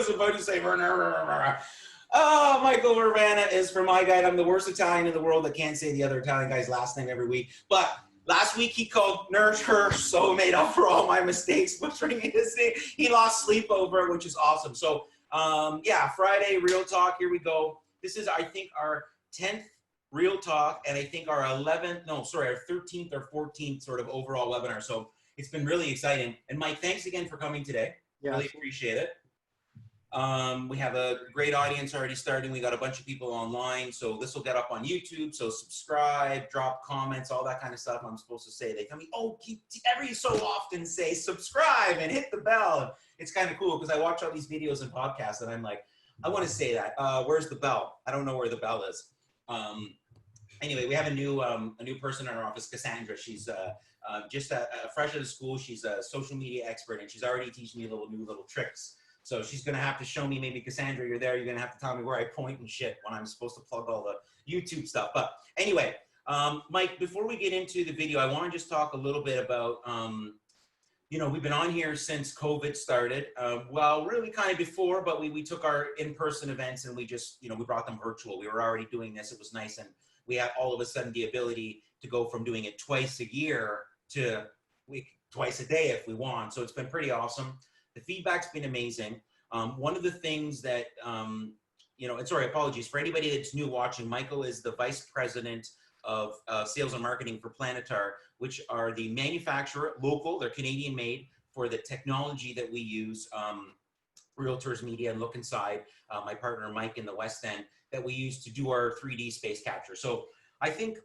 was about to say, oh, Michael Urbana is for my guide. I'm the worst Italian in the world that can't say the other Italian guy's last name every week. But last week he called Nurture, so made up for all my mistakes butchering his name. He lost sleep over it, which is awesome. So yeah, Friday, Real Talk, here we go. This is, I think, our 10th Real Talk, and I think our 11th, no, sorry, our 13th or 14th sort of overall webinar. So it's been really exciting. And Mike, thanks again for coming today. Yeah, really appreciate it. We have a great audience already starting. We got a bunch of people online. So this will get up on YouTube. So subscribe, drop comments, all that kind of stuff I'm supposed to say. They tell me, oh, every so often say subscribe and hit the bell. It's kind of cool because I watch all these videos and podcasts and I'm like, I want to say that. Where's the bell? I don't know where the bell is. Anyway, we have a new person in our office, Cassandra. She's just fresh out of school. She's a social media expert, and she's already teaching me new little tricks. So she's going to have to show me, maybe Cassandra, you're there. You're going to have to tell me where I point and shit when I'm supposed to plug all the YouTube stuff. But anyway, Mike, before we get into the video, I want to just talk a little bit about, you know, we've been on here since COVID started. Well, really kind of before, but we took our in-person events and we just, you know, we brought them virtual. We were already doing this. It was nice. And we had all of a sudden the ability to go from doing it twice a year to twice a day if we want. So it's been pretty awesome. The feedback's been amazing. One of the things that, you know, and sorry, apologies for anybody that's new watching, Michael is the Vice President of Sales and Marketing for Planitar, which are the manufacturer, local, they're Canadian made, for the technology that we use, Realtors Media and Look Inside, my partner Mike in the West End, that we use to do our 3D space capture. So I think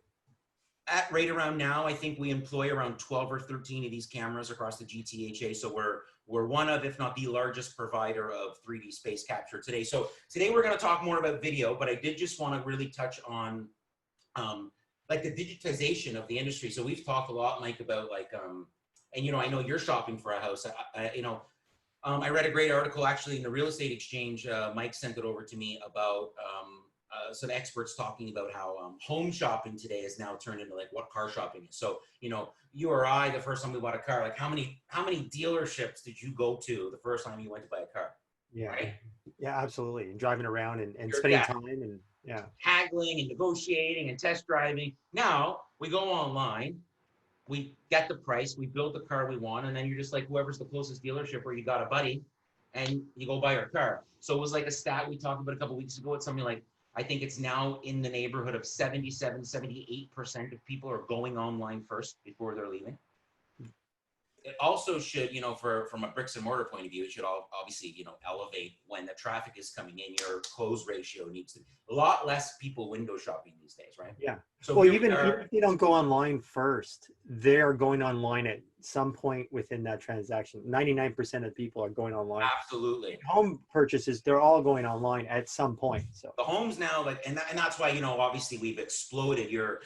at right around now, I think we employ around 12 or 13 of these cameras across the GTHA. So we're one of, if not the largest provider of 3D space capture today. So today we're going to talk more about video, but I did just want to really touch on like the digitization of the industry. So we've talked a lot, Mike, about like, and you know, I know you're shopping for a house. You know, I read a great article actually in the Real Estate Exchange. Mike sent it over to me about some experts talking about how home shopping today is now turned into like what car shopping is. So, you know, you or I, the first time we bought a car, like how many dealerships did you go to the first time you went to buy a car? yeah, right? yeah, absolutely. And driving around and spending time and yeah, haggling and negotiating and test driving. Now we go online, we get the price, we build the car we want, and then you're just like whoever's the closest dealership where you got a buddy and you go buy your car. So it was like a stat we talked about a couple of weeks ago. It's something like, I think it's now in the neighborhood of 77, 78% of people are going online first before they're leaving. It also should, you know, from a bricks and mortar point of view, it should obviously, you know, elevate when the traffic is coming in. Your close ratio needs to be a lot less people window shopping these days, right? yeah. So Well, even if they don't go online first, they're going online at some point within that transaction. 99% of people are going online. Absolutely. Home purchases, they're all going online at some point. So the homes now, like, and that's why, you know, obviously we've exploded your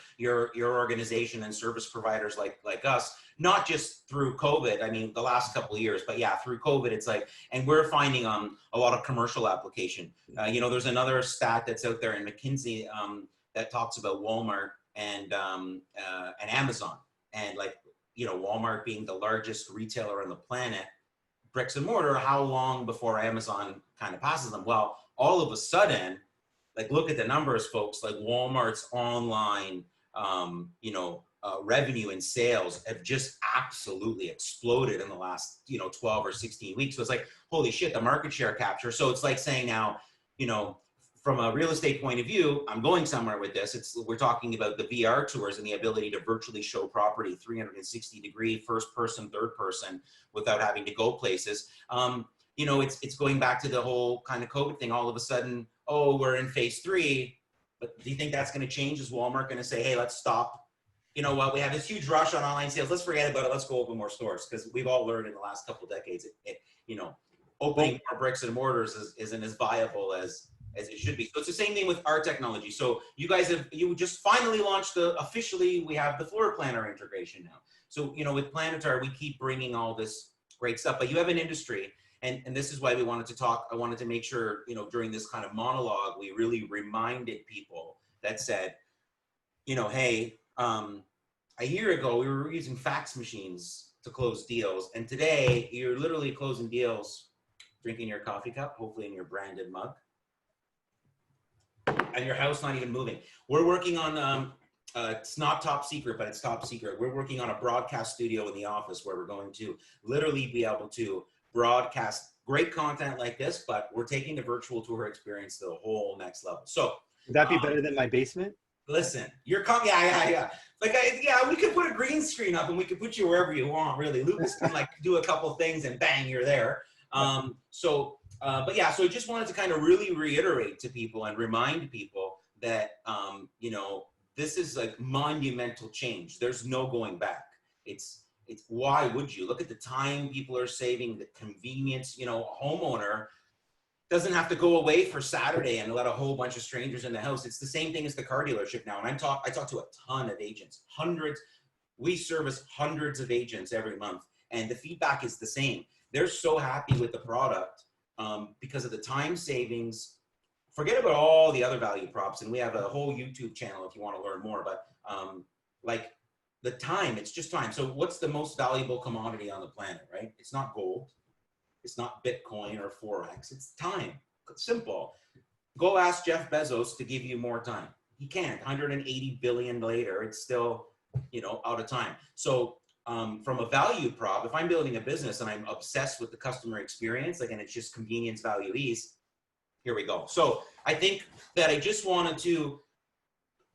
organization and service providers like us, not just through COVID. I mean, the last couple of years, but yeah, through COVID, it's like, and we're finding a lot of commercial application. You know, there's another stat that's out there in McKinsey that talks about Walmart and Amazon, and like, you know, Walmart being the largest retailer on the planet, bricks and mortar, how long before Amazon kind of passes them? Well, all of a sudden, like, look at the numbers, folks, like Walmart's online, you know, revenue and sales have just absolutely exploded in the last, you know, 12 or 16 weeks. So it's like, holy shit, the market share capture. So it's like saying now, you know, from a real estate point of view, I'm going somewhere with this. We're talking about the VR tours and the ability to virtually show property 360-degree, first person, third person, without having to go places. You know, it's going back to the whole kind of COVID thing. All of a sudden, oh, we're in phase 3, but do you think that's going to change? Is Walmart going to say, hey, let's stop? You know what? We have this huge rush on online sales. Let's forget about it. Let's go open more stores, because we've all learned in the last couple of decades, you know, opening more bricks and mortars isn't as viable as it should be. So it's the same thing with our technology. So you guys you just finally launched officially, we have the floor planner integration now. So, you know, with Planitar, we keep bringing all this great stuff, but you have an industry, and this is why we wanted to talk. I wanted to make sure, you know, during this kind of monologue, we really reminded people that said, you know, hey, a year ago, we were using fax machines to close deals, and today you're literally closing deals drinking your coffee cup, hopefully in your branded mug, and your house not even moving. We're working on, it's not top secret, but it's top secret. We're working on a broadcast studio in the office where we're going to literally be able to broadcast great content like this, but we're taking the virtual tour experience to the whole next level. So Would that be better than my basement? listen, you're coming, yeah. Like, yeah, we could put a green screen up and we could put you wherever you want, really. Lucas can like do a couple things and bang, you're there. But yeah, so I just wanted to kind of really reiterate to people and remind people that, you know, this is like monumental change. There's no going back. It's why would you? Look at the time people are saving, the convenience. You know, a homeowner doesn't have to go away for Saturday and let a whole bunch of strangers in the house. It's the same thing as the car dealership now. And I talk to a ton of agents, hundreds. We service hundreds of agents every month, and the feedback is the same. They're so happy with the product because of the time savings. Forget about all the other value props, and we have a whole YouTube channel if you want to learn more. But like the time, it's just time. So what's the most valuable commodity on the planet, right? It's not gold. It's not Bitcoin or Forex. It's time. It's simple. Go ask Jeff Bezos to give you more time. He can't. 180 billion later, it's still, you know, out of time. So from a value prop, if I'm building a business and I'm obsessed with the customer experience, like, and it's just convenience, value, ease, here we go. So I think that I just wanted to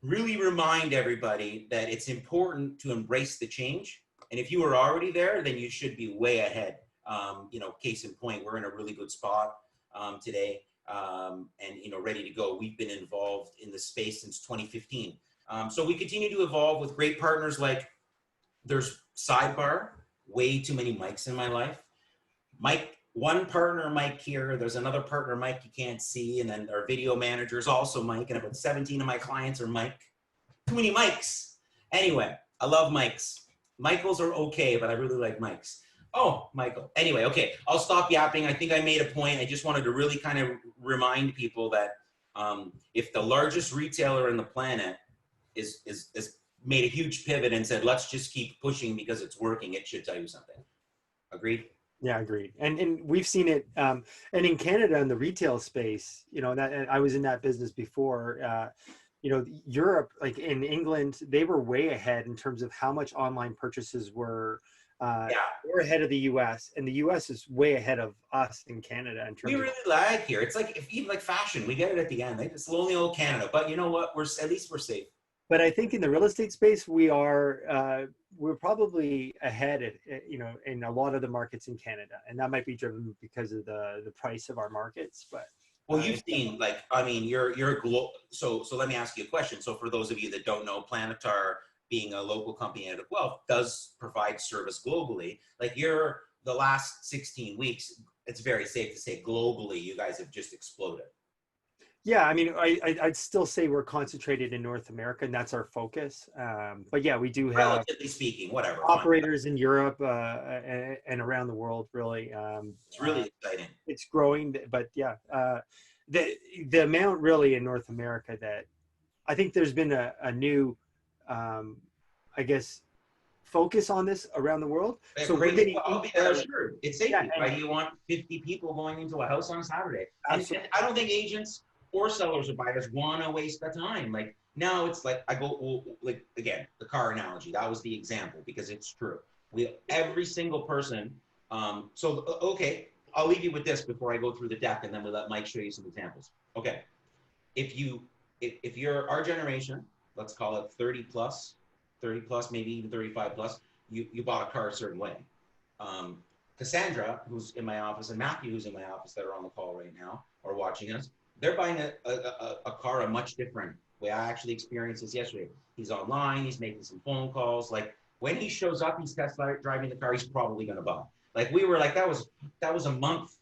really remind everybody that it's important to embrace the change. And if you were already there, then you should be way ahead. You know, case in point, we're in a really good spot today, and, you know, ready to go. We've been involved in the space since 2015. So we continue to evolve with great partners like, there's Sidebar, way too many mics in my life. Mike, one partner Mike here, there's another partner Mike you can't see, and then our video manager is also Mike, and about 17 of my clients are Mike. Too many mics. Anyway, I love mics. Michaels are okay, but I really like mics. Oh, Michael. Anyway, okay, I'll stop yapping. I think I made a point. I just wanted to really kind of remind people that if the largest retailer on the planet is made a huge pivot and said, let's just keep pushing because it's working, it should tell you something. Agreed? Yeah, agreed. And we've seen it, and in Canada in the retail space, you know, that, and I was in that business before, you know, Europe, like in England, they were way ahead in terms of how much online purchases were. We're ahead of the US, and the US is way ahead of us in Canada in terms we really lag here. It's like, if even like fashion, we get it at the end. It's lonely old Canada, but you know what? At least we're safe. But I think in the real estate space, we're probably ahead, you know, in a lot of the markets in Canada, and that might be driven because of the price of our markets. But well, you've seen, like, I mean, you're so let me ask you a question. So for those of you that don't know, Planitar, being a local company out of Guelph, does provide service globally. Like, the last 16 weeks, it's very safe to say globally, you guys have just exploded. Yeah, I mean, I'd still say we're concentrated in North America, and that's our focus. But yeah, we do have, relatively speaking, whatever, operators in Europe and around the world. Really, it's really exciting. It's growing, but yeah, the amount really in North America that I think there's been a new, I guess, focus on this around the world. So we're getting, sure, it's safety. Yeah, why do you want 50 people going into a house on Saturday? And I don't think agents or sellers or buyers want to waste the time. Like, now it's like, like, again, the car analogy, that was the example because it's true. Every single person, okay, I'll leave you with this before I go through the deck, and then we'll let Mike show you some examples. Okay, if you're our generation, let's call it 30 plus, maybe even 35 plus, you bought a car a certain way. Cassandra, who's in my office, and Matthew, who's in my office, that are on the call right now or watching us, they're buying a car a much different way. I actually experienced this yesterday. He's online, he's making some phone calls. Like, when he shows up, he's test driving the car he's probably gonna buy. Like, we were like, that was a month,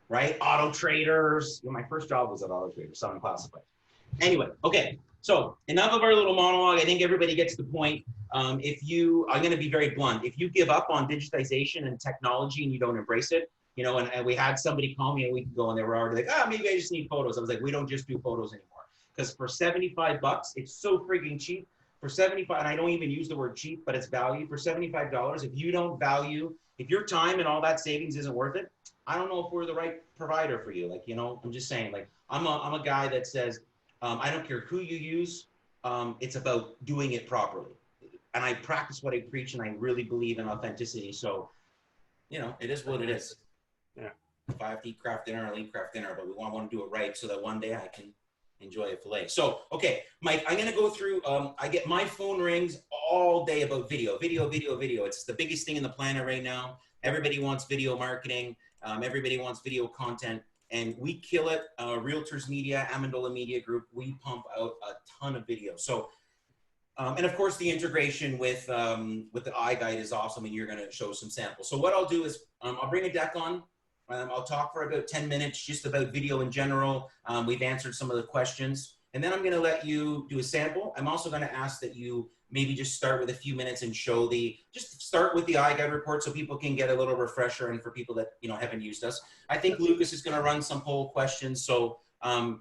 right? Auto Traders. Well, my first job was at Auto Traders, selling classifieds. Anyway, okay. So enough of our little monologue. I think everybody gets the point. I'm going to be very blunt. If you give up on digitization and technology and you don't embrace it, you know, and we had somebody call me a week ago and they were already like, maybe I just need photos. I was like, we don't just do photos anymore. Because for $75, it's so freaking cheap. For $75, and I don't even use the word cheap, but it's value. For $75, if you don't value, if your time and all that savings isn't worth it, I don't know if we're the right provider for you. Like, you know, I'm just saying, like, I'm a guy that says, I don't care who you use. It's about doing it properly. And I practice what I preach, and I really believe in authenticity. So, you know, it is what it is. Yeah. If I have to eat craft dinner, I'll eat craft dinner, but we want to do it right so that one day I can enjoy a filet. So, okay, Mike, I'm going to go through, I get my phone rings all day about video. It's the biggest thing in the planet right now. Everybody wants video marketing. Everybody wants video content, and we kill it. Realtors Media, Amendola Media Group, we pump out a ton of video. So, and of course, the integration with the iGuide is awesome, and you're going to show some samples. So what I'll do is I'll bring a deck on. I'll talk for about 10 minutes just about video in general. We've answered some of the questions, and then I'm going to let you do a sample. I'm also going to ask that you maybe just start with a few minutes and show just start with the iGuide report so people can get a little refresher, and for people that, you know, haven't used us. I think Lucas is going to run some poll questions, so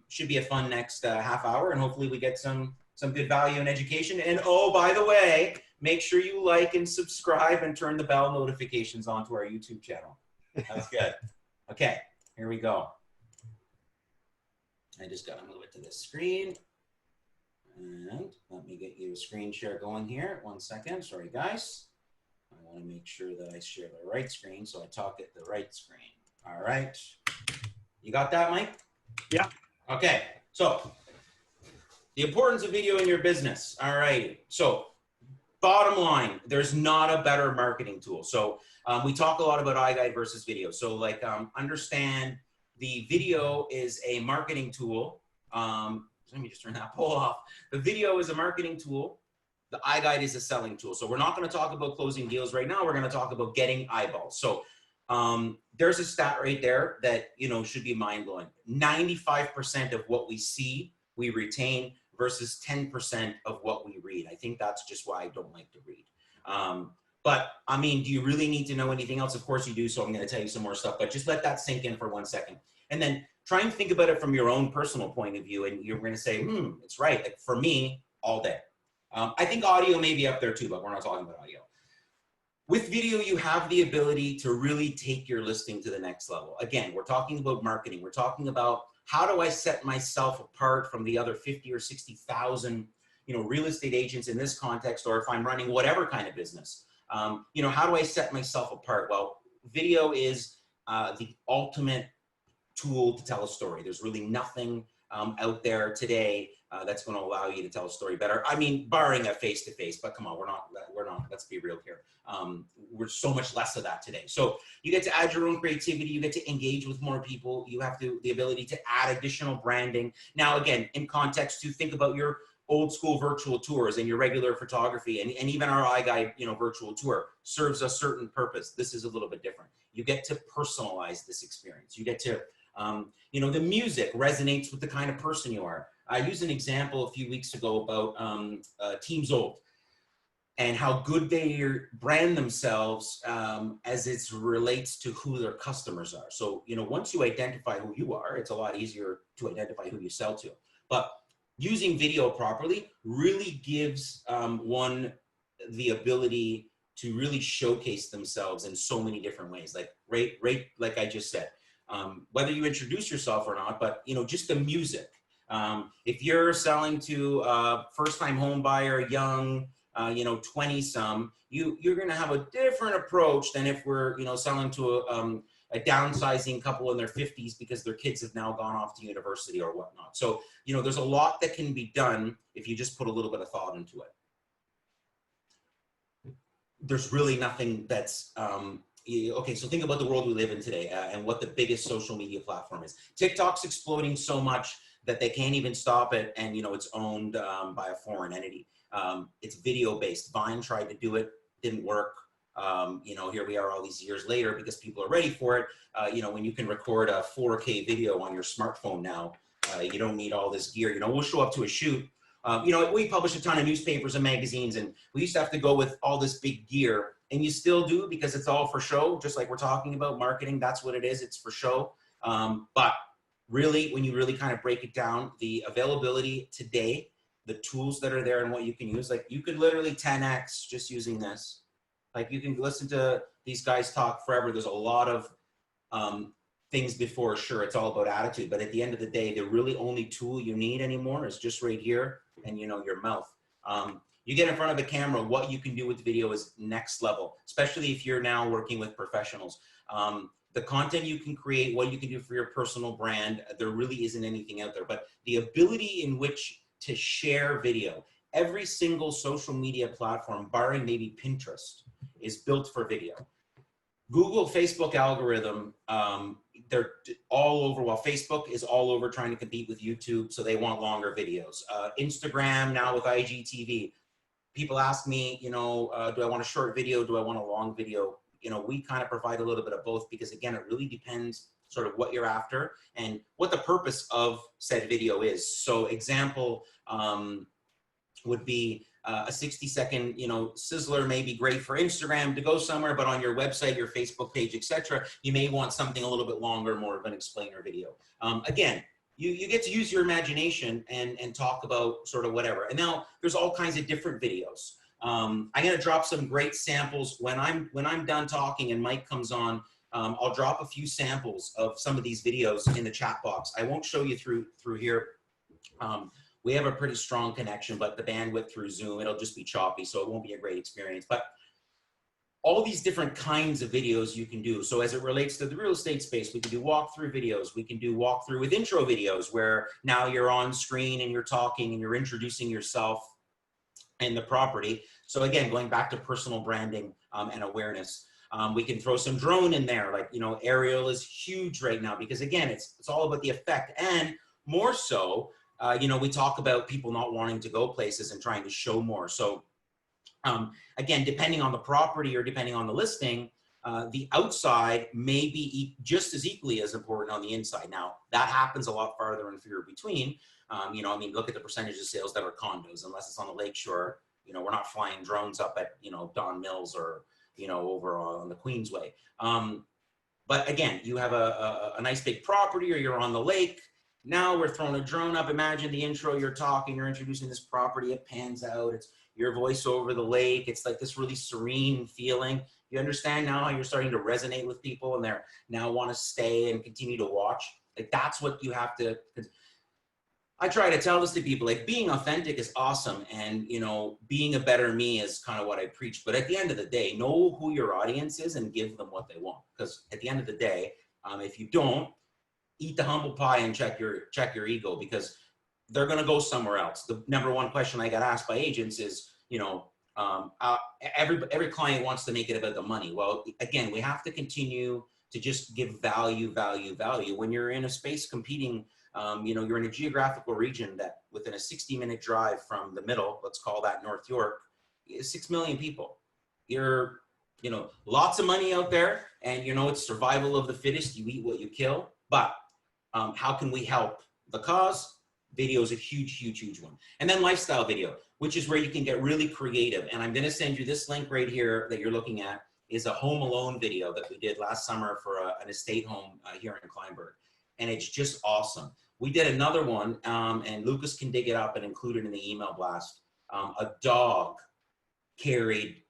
should be a fun next half hour, and hopefully we get some good value and education. And oh, by the way, make sure you like and subscribe and turn the bell notifications on to our YouTube channel. That's good. Okay, here we go. I just got to move it to this screen. And let me get you a screen share going here. 1 second. Sorry, guys. I want to make sure that I share the right screen so I talk at the right screen. All right. You got that, Mike? Yeah. Okay. So, the importance of video in your business. All right. So, bottom line, there's not a better marketing tool. So, we talk a lot about iGuide versus video. So, like, understand the video is a marketing tool. Let me just turn that poll off. The video is a marketing tool. The iGuide is a selling tool. So, we're not going to talk about closing deals right now. We're going to talk about getting eyeballs. So, there's a stat right there that, you know, should be mind-blowing. 95% of what we see, we retain, versus 10% of what we read. I think that's just why I don't like to read. But I mean, do you really need to know anything else? Of course you do. So I'm going to tell you some more stuff, but just let that sink in for 1 second. And then try and think about it from your own personal point of view. And you're going to say, it's right. Like for me, all day. I think audio may be up there too, but we're not talking about audio. With video, you have the ability to really take your listing to the next level. Again, we're talking about marketing. We're talking about how do I set myself apart from the other 50 or 60,000, you know, real estate agents in this context, or if I'm running whatever kind of business, you know, how do I set myself apart? Well, video is the ultimate tool to tell a story. There's really nothing out there today that's going to allow you to tell a story better. I mean, barring a face-to-face, but come on, we're not, let's be real here. We're so much less of that today. So you get to add your own creativity. You get to engage with more people. You have the ability to add additional branding. Now, again, in context to think about your old school virtual tours and your regular photography, and even our iGuide, you know, virtual tour serves a certain purpose. This is a little bit different. You get to personalize this experience. You get to, you know, the music resonates with the kind of person you are. I used an example a few weeks ago about Team Zold and how good they brand themselves as it relates to who their customers are. So, you know, once you identify who you are, it's a lot easier to identify who you sell to. But using video properly really gives one the ability to really showcase themselves in so many different ways. Like like I just said, whether you introduce yourself or not, but, you know, just the music. If you're selling to a first-time home buyer, young, you know, 20-some, you're going to have a different approach than if we're, you know, selling to a downsizing couple in their 50s because their kids have now gone off to university or whatnot. So, you know, there's a lot that can be done if you just put a little bit of thought into it. There's really nothing that's, okay, so think about the world we live in today and what the biggest social media platform is. TikTok's exploding so much that they can't even stop it, and, you know, it's owned by a foreign entity. It's video-based. Vine tried to do it, didn't work. You know, here we are all these years later because people are ready for it. You know, when you can record a 4K video on your smartphone now, you don't need all this gear. You know, we'll show up to a shoot. You know, we publish a ton of newspapers and magazines, and we used to have to go with all this big gear, and you still do because it's all for show, just like we're talking about marketing. That's what it is. It's for show. But really, when you really kind of break it down, the availability today, the tools that are there and what you can use, like you could literally 10X just using this. Like you can listen to these guys talk forever. There's a lot of things before. Sure, it's all about attitude, but at the end of the day, the really only tool you need anymore is just right here and, you know, your mouth. You get in front of a camera, what you can do with video is next level, especially if you're now working with professionals. The content you can create, what you can do for your personal brand, there really isn't anything out there, but the ability in which to share video, every single social media platform, barring maybe Pinterest, is built for video. Google, Facebook algorithm, they're all over. Well, Facebook is all over trying to compete with YouTube, so they want longer videos. Instagram now with IGTV. People ask me, you know, do I want a short video? Do I want a long video? You know, we kind of provide a little bit of both because, again, it really depends sort of what you're after and what the purpose of said video is. So example would be a 60-second, you know, sizzler may be great for Instagram to go somewhere, but on your website, your Facebook page, etc., you may want something a little bit longer, more of an explainer video. Again, you get to use your imagination and talk about sort of whatever. And now there's all kinds of different videos. I'm going to drop some great samples when I'm done talking and Mike comes on. I'll drop a few samples of some of these videos in the chat box. I won't show you through here. We have a pretty strong connection, but the bandwidth through Zoom, it'll just be choppy, so it won't be a great experience. But all these different kinds of videos you can do. So as it relates to the real estate space, we can do walkthrough videos. We can do walkthrough with intro videos where now you're on screen and you're talking and you're introducing yourself and the property. So again, going back to personal branding and awareness. We can throw some drone in there, like, you know, aerial is huge right now because again, it's all about the effect. And more so, you know, we talk about people not wanting to go places and trying to show more. So again, depending on the property or depending on the listing, the outside may be just as equally as important on the inside. Now, that happens a lot farther and fewer between. You know, I mean, look at the percentage of sales that are condos, unless it's on the lakeshore. You know, we're not flying drones up at, you know, Don Mills or, you know, over on the Queensway. But again, you have a nice big property or you're on the lake. Now we're throwing a drone up. Imagine the intro, you're talking, you're introducing this property, it pans out, it's your voice over the lake. It's like this really serene feeling. You understand now how you're starting to resonate with people and they're now want to stay and continue to watch. Like that's what you have to, I try to tell this to people, like being authentic is awesome. And, you know, being a better me is kind of what I preach. But at the end of the day, know who your audience is and give them what they want. Because at the end of the day, if you don't, eat the humble pie and check your ego because they're going to go somewhere else. The number one question I got asked by agents is, you know, every client wants to make it about the money. Well, again, we have to continue to just give value. When you're in a space competing, you know, you're in a geographical region that within a 60-minute drive from the middle, let's call that North York, is 6 million people. You're, you know, lots of money out there and, you know, it's survival of the fittest. You eat what you kill. But how can we help the cause? Video is a huge one. And then lifestyle video, which is where you can get really creative. And I'm going to send you this link right here that you're looking at is a home alone video that we did last summer for an estate home here in Kleinburg. And it's just awesome. We did another one and Lucas can dig it up and include it in the email blast. A dog carried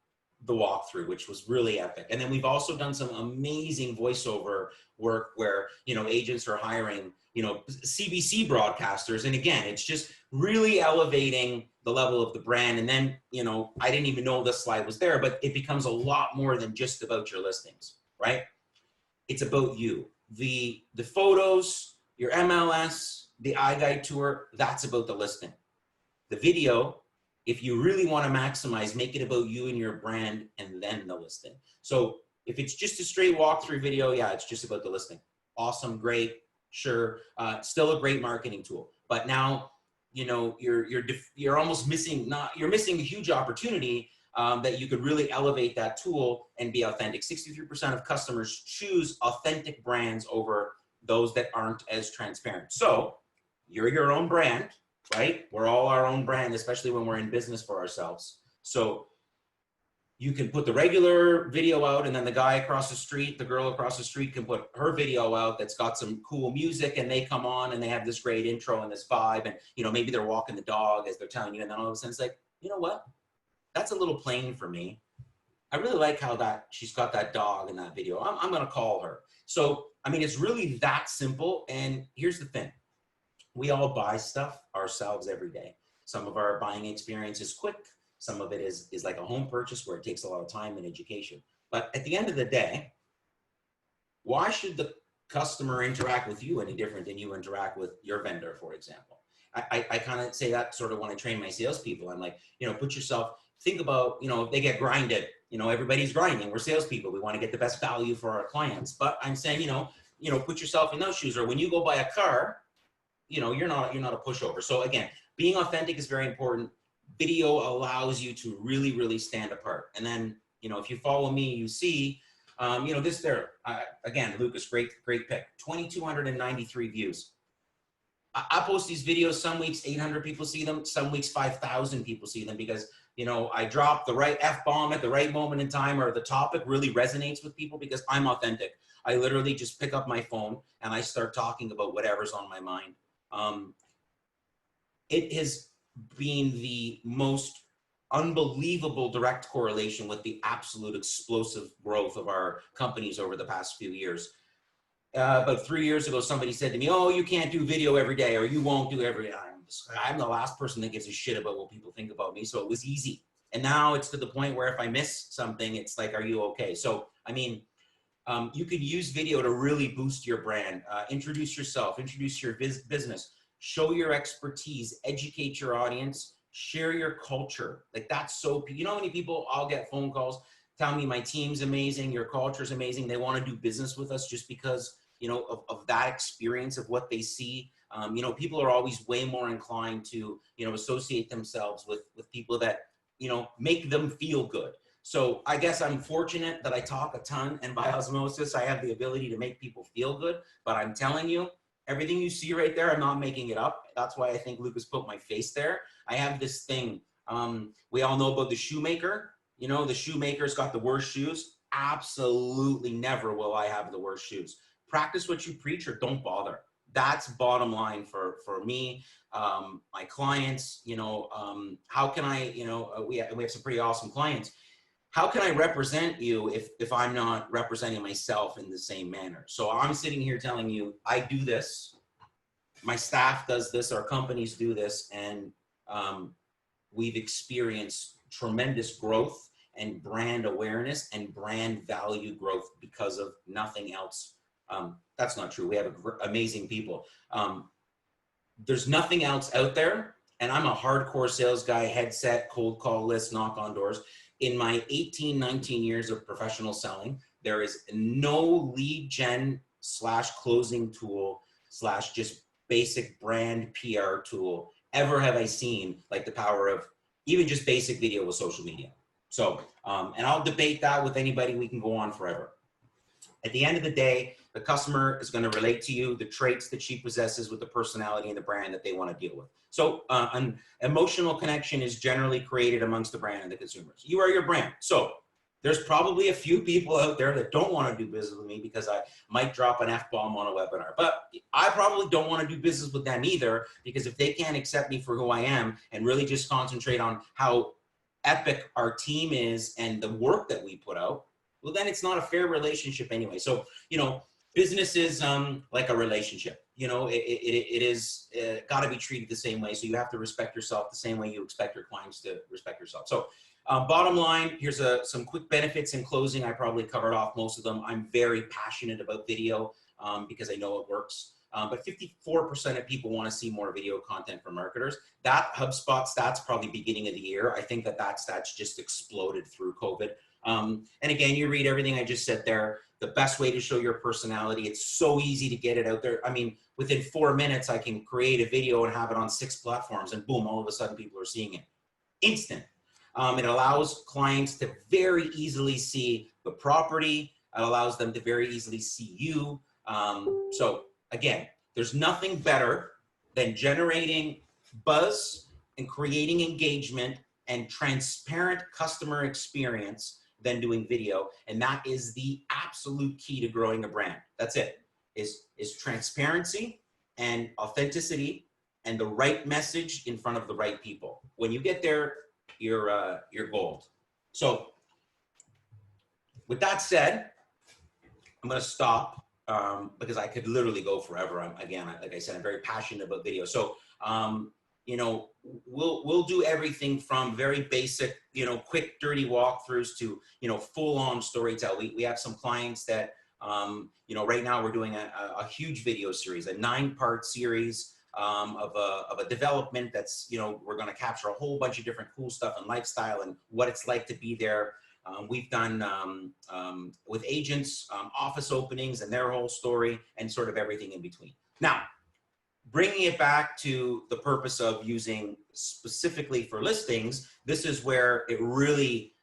the walkthrough, which was really epic. And then we've also done some amazing voiceover work where, you know, agents are hiring, you know, CBC broadcasters. And again, it's just really elevating the level of the brand. And then, you know, I didn't even know this slide was there, but it becomes a lot more than just about your listings, right? It's about you. The photos, your MLS, the iGuide tour, that's about the listing. The video, if you really want to maximize, make it about you and your brand and then the listing. So if it's just a straight walkthrough video, yeah, it's just about the listing. Awesome, great, sure. Still a great marketing tool. But now, you know, you're almost missing, you're missing a huge opportunity that you could really elevate that tool and be authentic. 63% of customers choose authentic brands over those that aren't as transparent. So you're your own brand. Right? We're all our own brand, especially when we're in business for ourselves. So you can put the regular video out and then the guy across the street, the girl across the street can put her video out that's got some cool music and they come on and they have this great intro and this vibe and, you know, maybe they're walking the dog as they're telling you and then all of a sudden it's like, you know what? That's a little plain for me. I really like how she's got that dog in that video. I'm going to call her. So I mean, it's really that simple. And here's the thing. We all buy stuff ourselves every day. Some of our buying experience is quick. Some of it is like a home purchase where it takes a lot of time and education. But at the end of the day, why should the customer interact with you any different than you interact with your vendor, for example? I kind of say that sort of when I train my salespeople. I'm like, put yourself, think about, if they get grinded, everybody's grinding. We're salespeople. We want to get the best value for our clients. But I'm saying, put yourself in those shoes. Or when you go buy a car, you're not a pushover. So again, being authentic is very important. Video allows you to really, really stand apart. And then, if you follow me, you see, this there, again, Lucas, great pick, 2,293 views. I post these videos, some weeks 800 people see them, some weeks 5,000 people see them because, I drop the right F-bomb at the right moment in time, or the topic really resonates with people because I'm authentic. I literally just pick up my phone and I start talking about whatever's on my mind. It has been the most unbelievable direct correlation with the absolute explosive growth of our companies over the past few years. About 3 years ago, somebody said to me, oh, you can't do video every day, or you won't do every day. I'm the last person that gives a shit about what people think about me. So it was easy. And now it's to the point where if I miss something, it's like, are you okay? So, I mean, you could use video to really boost your brand, introduce yourself, introduce your business, show your expertise, educate your audience, share your culture. Like that's so, how many people I'll get phone calls, tell me my team's amazing, your culture's amazing. They want to do business with us just because, of that experience of what they see. People are always way more inclined to, associate themselves with people that, make them feel good. So I guess I'm fortunate that I talk a ton, and by osmosis, I have the ability to make people feel good. But I'm telling you, everything you see right there, I'm not making it up. That's why I think Lucas put my face there. I have this thing. We all know about the shoemaker. The shoemaker's got the worst shoes. Absolutely never will I have the worst shoes. Practice what you preach or don't bother. That's bottom line for me, my clients. How can I, we have some pretty awesome clients. How can I represent you if I'm not representing myself in the same manner? So I'm sitting here telling you, I do this, my staff does this, our companies do this, and we've experienced tremendous growth and brand awareness and brand value growth because of nothing else. That's not true. We have amazing people. There's nothing else out there, and I'm a hardcore sales guy, headset, cold call list, knock on doors. In my 18, 19 years of professional selling, there is no lead gen / closing tool / just basic brand PR tool ever have I seen like the power of even just basic video with social media. So, and I'll debate that with anybody. We can go on forever. At the end of the day, the customer is going to relate to you, the traits that she possesses with the personality and the brand that they want to deal with. So an emotional connection is generally created amongst the brand and the consumers. You are your brand. So there's probably a few people out there that don't want to do business with me because I might drop an F-bomb on a webinar, but I probably don't want to do business with them either, because if they can't accept me for who I am and really just concentrate on how epic our team is and the work that we put out, well, then it's not a fair relationship anyway. So, business is like a relationship. It is got to be treated the same way. So you have to respect yourself the same way you expect your clients to respect yourself. So bottom line, here's some quick benefits in closing. I probably covered off most of them. I'm very passionate about video because I know it works. But 54% of people want to see more video content from marketers. That HubSpot stats probably beginning of the year. I think that stats just exploded through COVID. And again, you read everything I just said there. The best way to show your personality, it's so easy to get it out there. I mean, within 4 minutes, I can create a video and have it on 6 platforms, and boom, all of a sudden people are seeing it. Instant. It allows clients to very easily see the property. It allows them to very easily see you. So again, there's nothing better than generating buzz and creating engagement and transparent customer experience than doing video. And that is the absolute key to growing a brand. That's it, is transparency and authenticity and the right message in front of the right people. When you get there, you're gold. So with that said, I'm going to stop. because I could literally go forever. Again, like I said, I'm very passionate about video. So, you know, we'll do everything from very basic, you know, quick, dirty walkthroughs to, you know, full on storytell. We have some clients that, you know, right now we're doing a huge video series, a 9-part series of a development that's, you know, we're going to capture a whole bunch of different cool stuff and lifestyle and what it's like to be there. We've done with agents, office openings and their whole story and sort of everything in between. Now, bringing it back to the purpose of using specifically for listings, this is where it really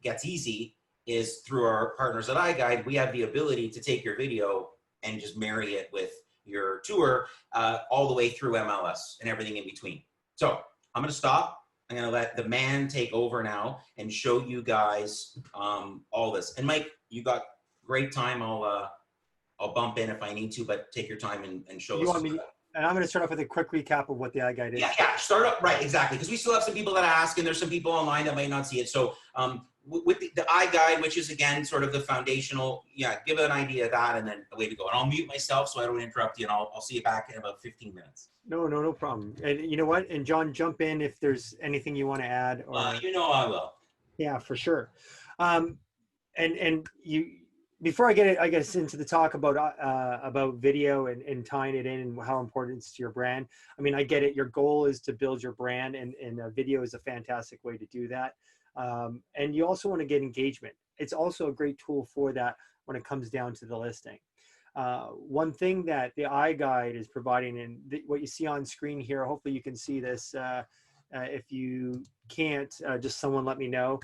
gets easy, is through our partners at iGuide. We have the ability to take your video and just marry it with your tour all the way through MLS and everything in between. So I'm going to stop. I'm going to let the man take over now and show you guys all this. And Mike, you got great time. I'll bump in if I need to, but take your time and show You us. want me? And I'm going to start off with a quick recap of what the iGuide is. Yeah, start up, right, exactly. Because we still have some people that ask, and there's some people online that might not see it. So with the iGuide, which is again sort of the foundational, give an idea of that and then away to go. And I'll mute myself so I don't interrupt you, and I'll see you back in about 15 minutes. No problem. And you know what? And John, jump in if there's anything you want to add. Or You know I will. Yeah, for sure. And you, before I get us into the talk about video and tying it in and how important it's to your brand. I mean, I get it. Your goal is to build your brand, and video is a fantastic way to do that. And you also want to get engagement. It's also a great tool for that when it comes down to the listing. One thing that the iGuide is providing, and what you see on screen here, hopefully you can see this. If you can't, just someone let me know.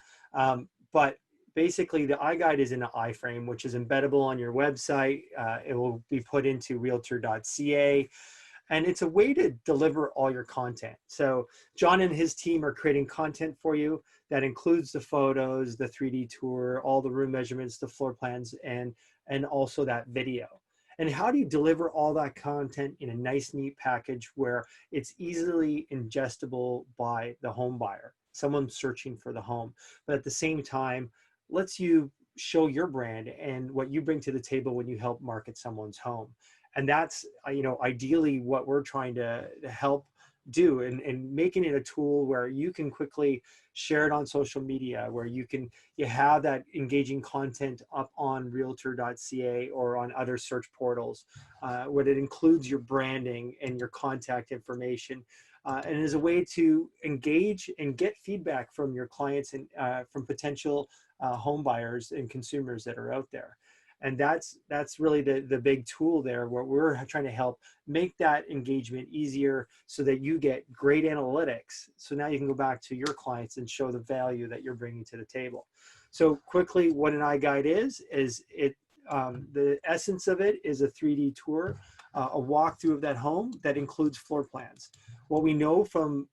But basically, the iGuide is in an iframe, which is embeddable on your website. It will be put into realtor.ca. And it's a way to deliver all your content. So John and his team are creating content for you that includes the photos, the 3D tour, all the room measurements, the floor plans, and also that video. And how do you deliver all that content in a nice, neat package where it's easily ingestible by the home buyer, someone searching for the home, but at the same time, lets you show your brand and what you bring to the table when you help market someone's home. And that's, ideally what we're trying to help do, and making it a tool where you can quickly share it on social media, where you have that engaging content up on realtor.ca or on other search portals, where it includes your branding and your contact information. And as a way to engage and get feedback from your clients and from potential home buyers and consumers that are out there. And that's really the big tool there, where we're trying to help make that engagement easier so that you get great analytics. So now you can go back to your clients and show the value that you're bringing to the table. So quickly, what an iGuide is it, the essence of it is a 3D tour, a walkthrough of that home that includes floor plans. What we know from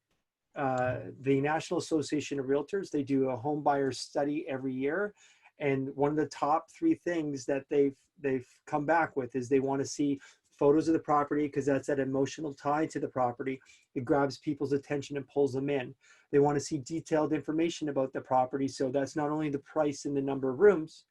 the National Association of Realtors, they do a home buyer study every year. And one of the top 3 things that they've come back with is they want to see photos of the property, because that's that emotional tie to the property. It grabs people's attention and pulls them in. They want to see detailed information about the property. So that's not only the price and the number of rooms,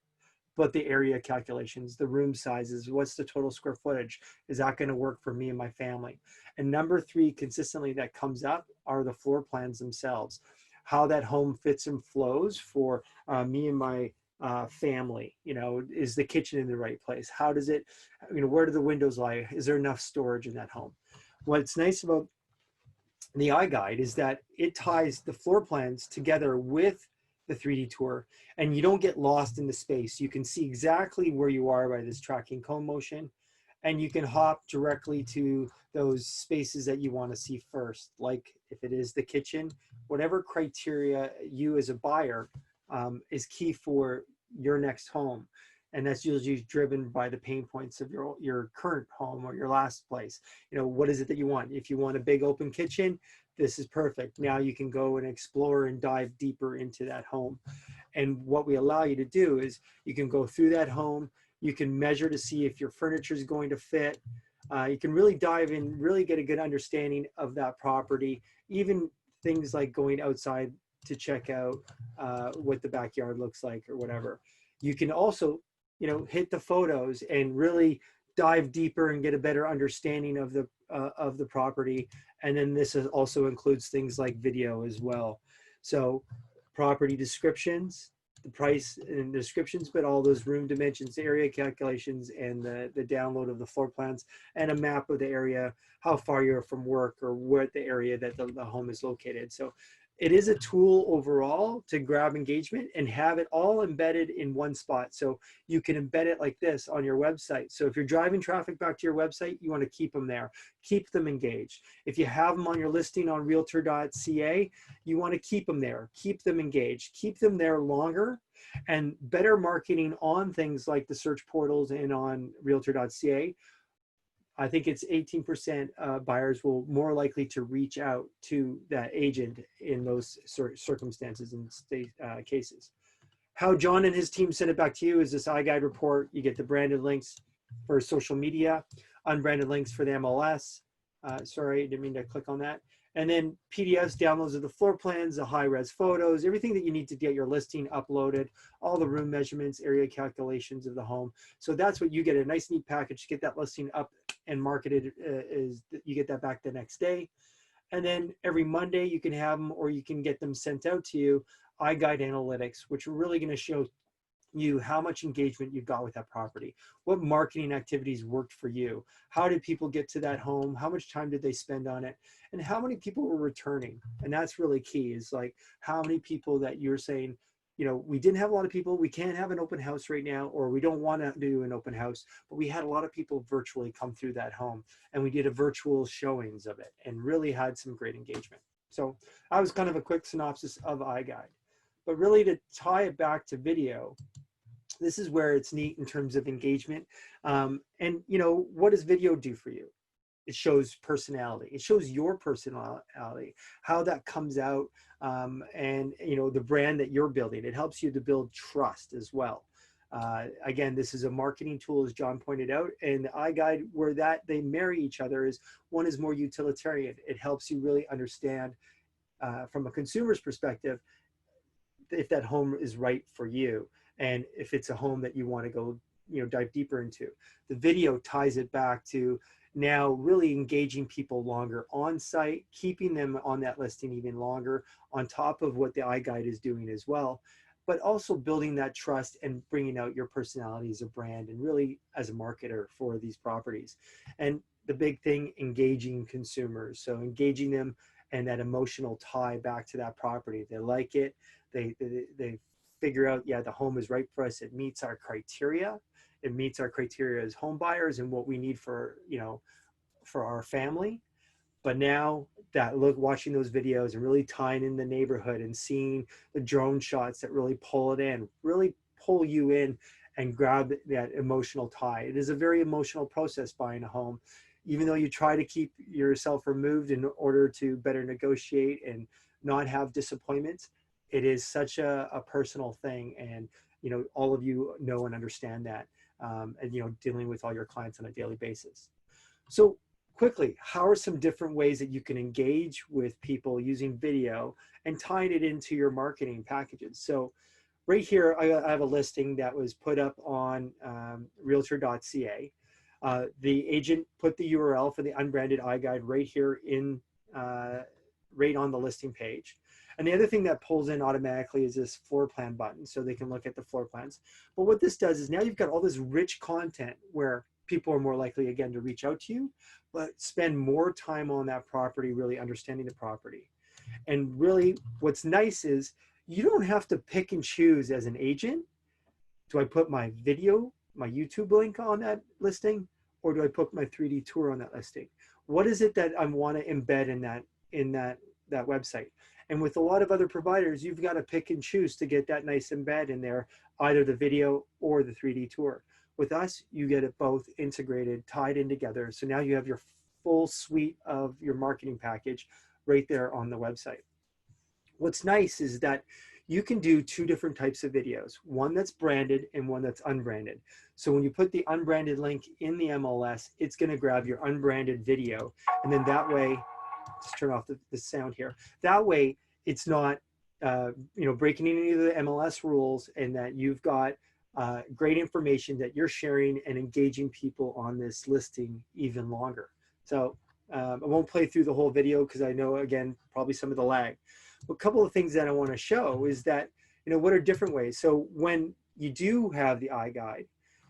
but the area calculations, the room sizes, what's the total square footage? Is that going to work for me and my family? And number 3 consistently that comes up are the floor plans themselves. How that home fits and flows for me and my family. Is the kitchen in the right place? How does it, where do the windows lie? Is there enough storage in that home? What's nice about the iGuide is that it ties the floor plans together with the 3D tour, and you don't get lost in the space. You can see exactly where you are by this tracking cone motion, and you can hop directly to those spaces that you want to see first. Like if it is the kitchen, whatever criteria you as a buyer is key for your next home. And that's usually driven by the pain points of your current home or your last place. What is it that you want? If you want a big open kitchen, this is perfect. Now you can go and explore and dive deeper into that home. And what we allow you to do is you can go through that home. You can measure to see if your furniture is going to fit. You can really dive in, really get a good understanding of that property, even things like going outside to check out what the backyard looks like or whatever. You can also hit the photos and really dive deeper and get a better understanding of the property. And then also includes things like video as well. So property descriptions, the price and descriptions, but all those room dimensions, area calculations, and the download of the floor plans, and a map of the area, how far you're from work, or what the area that the home is located. So it is a tool overall to grab engagement and have it all embedded in one spot. So you can embed it like this on your website. So if you're driving traffic back to your website, you want to keep them there, keep them engaged. If you have them on your listing on realtor.ca, you want to keep them there, keep them engaged, keep them there longer. And better marketing on things like the search portals and on realtor.ca, I think it's 18% buyers will more likely to reach out to that agent in those circumstances and cases. How John and his team send it back to you is this iGuide report. You get the branded links for social media, unbranded links for the MLS. Sorry, I didn't mean to click on that. And then PDFs, downloads of the floor plans, the high-res photos, everything that you need to get your listing uploaded, all the room measurements, area calculations of the home. So that's what you get, a nice, neat package to get that listing up and marketed. You get that back the next day. And then every Monday you can have them, or you can get them sent out to you, iGuide Analytics, which are really going to show you how much engagement you've got with that property, what marketing activities worked for you, how did people get to that home, how much time did they spend on it, and how many people were returning. And that's really key, is like how many people that you're saying, we didn't have a lot of people, we can't have an open house right now, or we don't want to do an open house, but we had a lot of people virtually come through that home, and we did a virtual showings of it and really had some great engagement. So that was kind of a quick synopsis of iGuide. But really, to tie it back to video, this is where it's neat in terms of engagement. And what does video do for you? It shows personality. It shows your personality, how that comes out, and the brand that you're building. It helps you to build trust as well. Again, this is a marketing tool, as John pointed out, and the iGuide, where they marry each other, is one is more utilitarian. It helps you really understand from a consumer's perspective if that home is right for you, and if it's a home that you want to go dive deeper into. The video ties it back to now really engaging people longer on site, keeping them on that listing even longer, on top of what the iGuide is doing as well, but also building that trust and bringing out your personality as a brand and really as a marketer for these properties. And the big thing, engaging consumers. So engaging them and that emotional tie back to that property. They like it. They figure out, yeah, the home is right for us. It meets our criteria. It meets our criteria as home buyers and what we need for our family. But now that watching those videos and really tying in the neighborhood and seeing the drone shots that really pull it in, really pull you in and grab that emotional tie. It is a very emotional process buying a home. Even though you try to keep yourself removed in order to better negotiate and not have disappointments, it is such a personal thing. And, all of you know and understand that, and, dealing with all your clients on a daily basis. So quickly, how are some different ways that you can engage with people using video and tying it into your marketing packages? So right here, I have a listing that was put up on realtor.ca. The agent put the URL for the unbranded iGuide right here in, right on the listing page. And the other thing that pulls in automatically is this floor plan button, so they can look at the floor plans. But what this does is now you've got all this rich content where people are more likely, again, to reach out to you, but spend more time on that property, really understanding the property. And really what's nice is you don't have to pick and choose as an agent. Do I put my video, my YouTube link on that listing, or do I put my 3D tour on that listing? What is it that I want to embed in that website? And with a lot of other providers, you've got to pick and choose to get that nice embed in there, either the video or the 3D tour. With us, you get it both integrated, tied in together. So now you have your full suite of your marketing package right there on the website. What's nice is that you can do two different types of videos, one that's branded and one that's unbranded. So when you put the unbranded link in the MLS, it's going to grab your unbranded video. And then that way, just turn off the sound here. That way, it's not breaking any of the MLS rules, and that you've got great information that you're sharing and engaging people on this listing even longer. So I won't play through the whole video because I know, again, probably some of the lag. But a couple of things that I want to show is that, what are different ways. So when you do have the iGuide,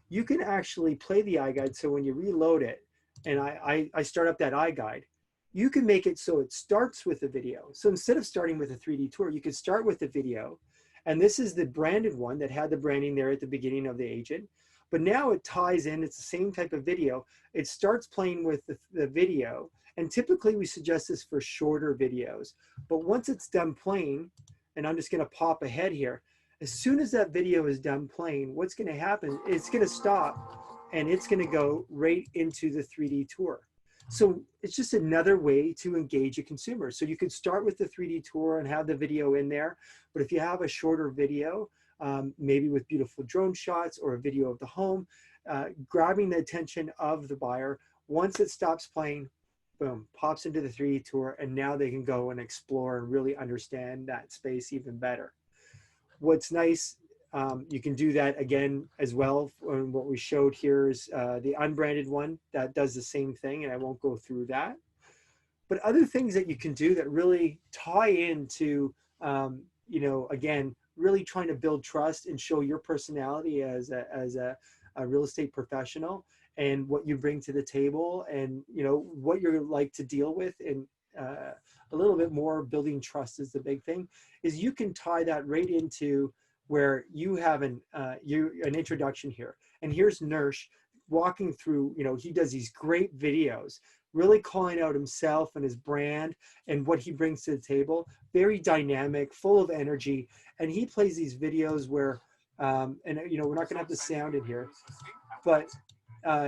you can actually play the iGuide. So when you reload it, and I start up that iGuide, you can make it so it starts with a video. So instead of starting with a 3D tour, you could start with a video. And this is the branded one that had the branding there at the beginning of the agent. But now it ties in, it's the same type of video. It starts playing with the video. And typically we suggest this for shorter videos. But once it's done playing, and I'm just gonna pop ahead here, as soon as that video is done playing, what's gonna happen, it's gonna stop and it's gonna go right into the 3D tour. So it's just another way to engage a consumer. So you could start with the 3D tour and have the video in there. But if you have a shorter video, maybe with beautiful drone shots or a video of the home, grabbing the attention of the buyer, once it stops playing, boom, pops into the 3D tour, and now they can go and explore and really understand that space even better. What's nice, you can do that again as well. And what we showed here is the unbranded one that does the same thing, and I won't go through that. But other things that you can do that really tie into, again, really trying to build trust and show your personality as a real estate professional and what you bring to the table and, what you're like to deal with. And a little bit more building trust is the big thing, is you can tie that right into where you have an introduction here. And here's Nersh walking through, he does these great videos, really calling out himself and his brand and what he brings to the table. Very dynamic, full of energy. And he plays these videos where, we're not gonna have the sound in here, but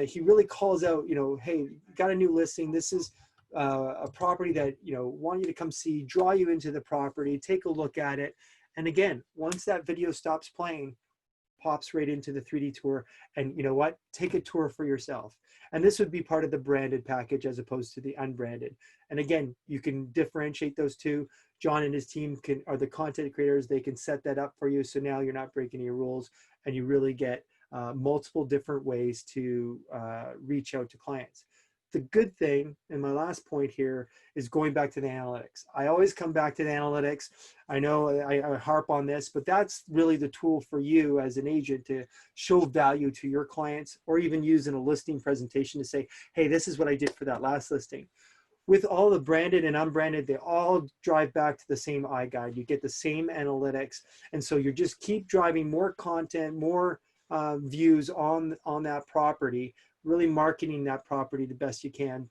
he really calls out, hey, got a new listing. This is a property that, want you to come see, draw you into the property, take a look at it. And again, once that video stops playing, pops right into the 3D tour, and you know what? Take a tour for yourself. And this would be part of the branded package as opposed to the unbranded. And again, you can differentiate those two. John and his team are the content creators. They can set that up for you. So now you're not breaking any rules and you really get multiple different ways to reach out to clients. The good thing, and my last point here, is going back to the analytics. I always come back to the analytics. I know I harp on this, but that's really the tool for you as an agent to show value to your clients, or even use in a listing presentation to say, hey, this is what I did for that last listing. With all the branded and unbranded, they all drive back to the same iGuide. You get the same analytics. And so you just keep driving more content, more views on that property, really marketing that property the best you can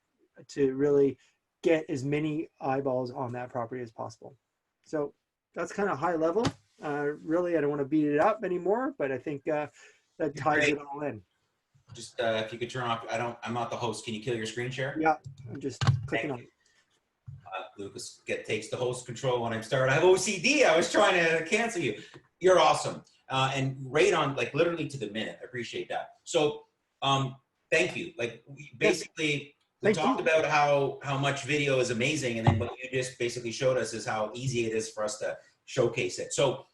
to really get as many eyeballs on that property as possible. So that's kind of high level. Really, I don't want to beat it up anymore, but I think that ties it all in. Just if you could turn off, I'm not the host. Can you kill your screen share? Yeah, I'm just clicking on it. Lucas takes the host control when I'm starting. I have OCD. I was trying to cancel you. You're awesome. And right on, like literally to the minute. I appreciate that. So thank you. Like we talked about how much video is amazing. And then what you just basically showed us is how easy it is for us to showcase it. So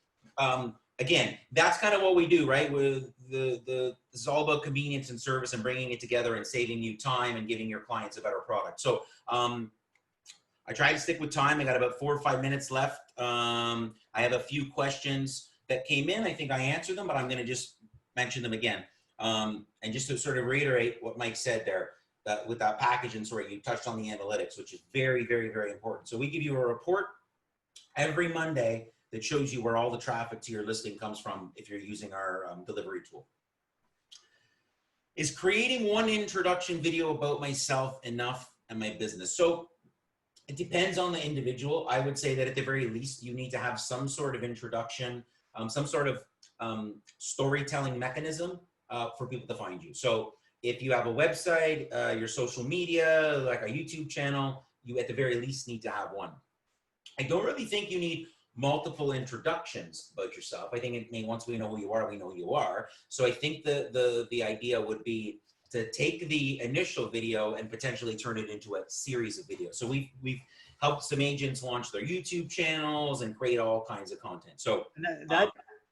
again, that's kind of what we do, right? With this is all about convenience and service and bringing it together and saving you time and giving your clients a better product. So I tried to stick with time. I got about 4 or 5 minutes left. I have a few questions that came in. I think I answered them, but I'm going to just mention them again. And just to sort of reiterate what Mike said there, that with that package and sort of you touched on the analytics, which is very, very, very important. So we give you a report every Monday that shows you where all the traffic to your listing comes from if you're using our delivery tool. Is creating one introduction video about myself enough and my business? So it depends on the individual. I would say that at the very least, you need to have some sort of introduction, some sort of storytelling mechanism for people to find you. So if you have a website, your social media, like a YouTube channel, you at the very least need to have one. I don't really think you need multiple introductions about yourself. I think once we know who you are, we know who you are. So I think the idea would be to take the initial video and potentially turn it into a series of videos. So we've helped some agents launch their YouTube channels and create all kinds of content. So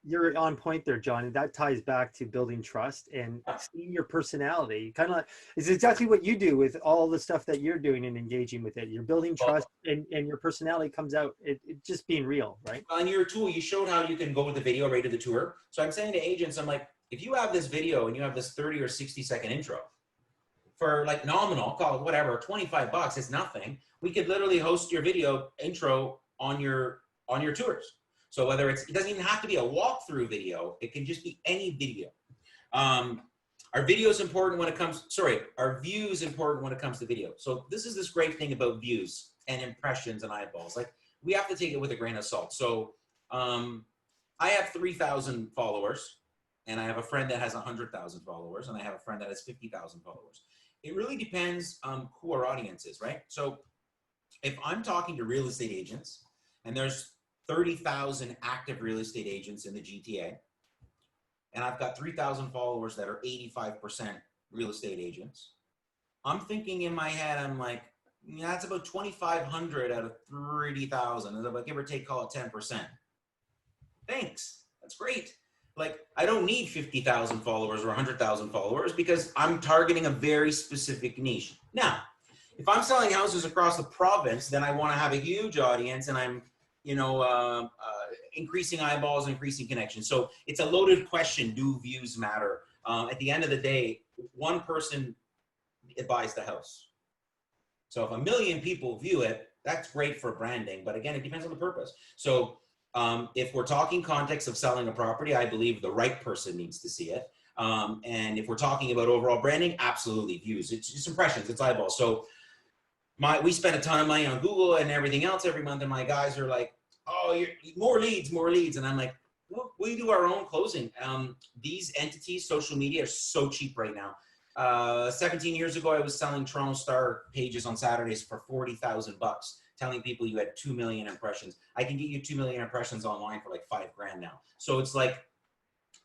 You're on point there, John, and that ties back to building trust and seeing your personality. Kind of, it's exactly what you do with all the stuff that you're doing and engaging with it. You're building trust, and your personality comes out. It just being real, right? On your tool, you showed how you can go with the video right to the tour. So I'm saying to agents, I'm like, if you have this video and you have this 30 or 60-second intro for like nominal, call it whatever, $25, it's nothing. We could literally host your video intro on your tours. So whether it doesn't even have to be a walkthrough video, it can just be any video. Our video is important when it comes, our view is important when it comes to video. So this is this great thing about views and impressions and eyeballs. Like we have to take it with a grain of salt. So I have 3,000 followers and I have a friend that has 100,000 followers and I have a friend that has 50,000 followers. It really depends who our audience is, right? So if I'm talking to real estate agents and there's 30,000 active real estate agents in the GTA, and I've got 3,000 followers that are 85% real estate agents, I'm thinking in my head, I'm like, yeah, that's about 2,500 out of 30,000. And about give or take, call it 10%. Thanks, that's great. Like, I don't need 50,000 followers or 100,000 followers because I'm targeting a very specific niche. Now, if I'm selling houses across the province, then I want to have a huge audience and I'm, increasing eyeballs, increasing connections. So it's a loaded question. Do views matter? At the end of the day, one person buys the house. So if 1 million people view it, that's great for branding. But again, it depends on the purpose. So if we're talking context of selling a property, I believe the right person needs to see it. And if we're talking about overall branding, absolutely views. It's just impressions, it's eyeballs. So we spend a ton of money on Google and everything else every month, and my guys are like, oh, more leads. And I'm like, well, we do our own closing. These entities, social media, are so cheap right now. 17 years ago, I was selling Toronto Star pages on Saturdays for $40,000, telling people you had 2 million impressions. I can get you 2 million impressions online for like $5,000 now. So it's like,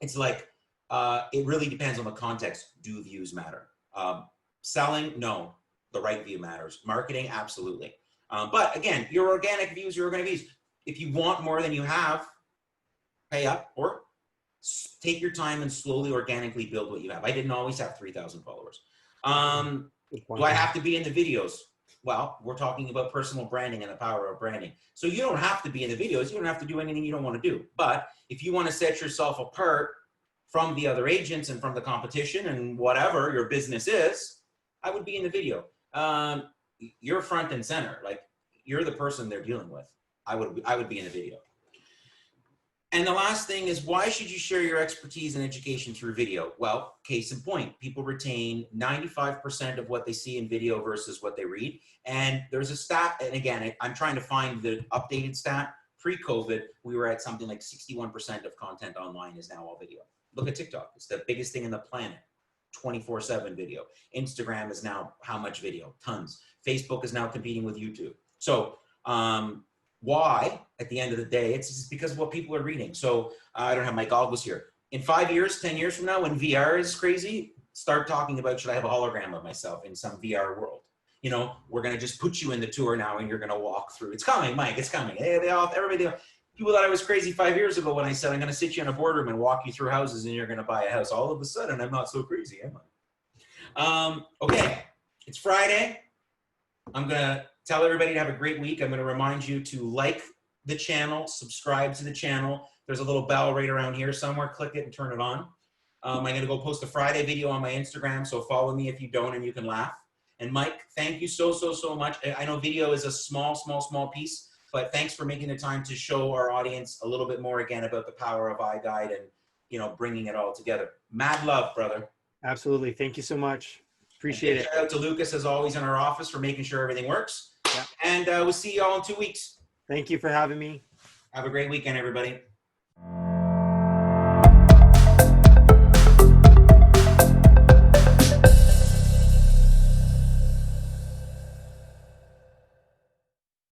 it really depends on the context. Do views matter? Selling, no. The right view matters. Marketing, absolutely. But again, your organic views, your organic views. If you want more than you have, pay up or take your time and slowly organically build what you have. I didn't always have 3,000 followers. Do I have to be in the videos? Well, we're talking about personal branding and the power of branding. So you don't have to be in the videos. You don't have to do anything you don't want to do. But if you want to set yourself apart from the other agents and from the competition and whatever your business is, I would be in the video. You're front and center. Like you're the person they're dealing with. I would be in the video. And the last thing is, why should you share your expertise and education through video? Well, case in point, people retain 95% of what they see in video versus what they read. And there's a stat, and again, I'm trying to find the updated stat. Pre-COVID, we were at something like 61% of content online is now all video. Look at TikTok. It's the biggest thing on the planet. 24/7 video. Instagram is now how much video? Tons. Facebook is now competing with YouTube. So why? At the end of the day, it's just because of what people are reading. So I don't have my goggles here. In 5 years, 10 years from now, when VR is crazy, start talking about, should I have a hologram of myself in some VR world? We're going to just put you in the tour now and you're going to walk through. It's coming, Mike, it's coming. Hey, people thought I was crazy 5 years ago when I said, I'm going to sit you in a boardroom and walk you through houses and you're going to buy a house. All of a sudden, I'm not so crazy, am I? Okay, it's Friday. I'm going to tell everybody to have a great week. I'm going to remind you to like the channel, subscribe to the channel. There's a little bell right around here somewhere. Click it and turn it on. I'm going to go post a Friday video on my Instagram, so follow me if you don't and you can laugh. And Mike, thank you so much. I know video is a small piece, but thanks for making the time to show our audience a little bit more again about the power of iGuide and, bringing it all together. Mad love, brother. Absolutely. Thank you so much. Appreciate it. Shout out to Lucas, as always, in our office for making sure everything works. Yeah. And we'll see you all in 2 weeks. Thank you for having me. Have a great weekend, everybody.